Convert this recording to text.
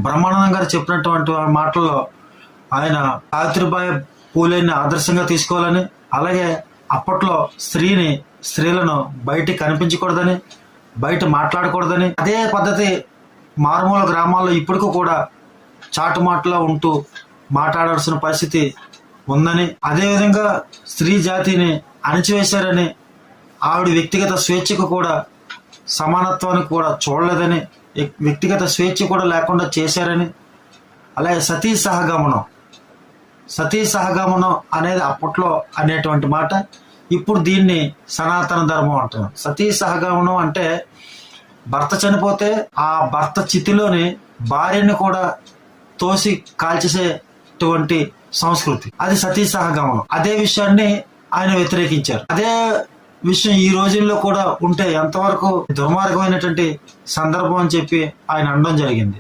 బ్రహ్మానందం గారు చెప్పినటువంటి మాటల్లో ఆయన సావిత్రిబాయి పూలేని ఆదర్శంగా తీసుకోవాలని, అలాగే అప్పట్లో స్త్రీలను బయటికి కనిపించకూడదని, బయట మాట్లాడకూడదని, అదే పద్ధతి మారుమూల గ్రామాల్లో ఇప్పటికీ కూడా చాటుమాటలో ఉంటూ మాట్లాడాల్సిన పరిస్థితి ఉందని, అదేవిధంగా స్త్రీ జాతిని అణిచివేశారని, ఆవిడ వ్యక్తిగత స్వేచ్ఛకు కూడా సమానత్వానికి కూడా చూడలేదని, వ్యక్తిగత స్వేచ్ఛ కూడా లేకుండా చేశారని, అలాగే సతీ సహగమనం అనేది అప్పట్లో అనేటువంటి మాట, ఇప్పుడు దీన్ని సనాతన ధర్మం అంటున్నాం. సతీ సహగమనం అంటే భర్త చనిపోతే ఆ భర్త చితిలోని భార్యని కూడా తోసి కాల్చేసేటువంటి సంస్కృతి, అది సతీ సహగమనం. అదే విషయాన్ని ఆయన వ్యతిరేకించారు. అదే విషయం ఈ రోజుల్లో కూడా ఉంటే ఎంతవరకు దుర్మార్గమైనటువంటి సందర్భం అని చెప్పి ఆయన అనడం జరిగింది.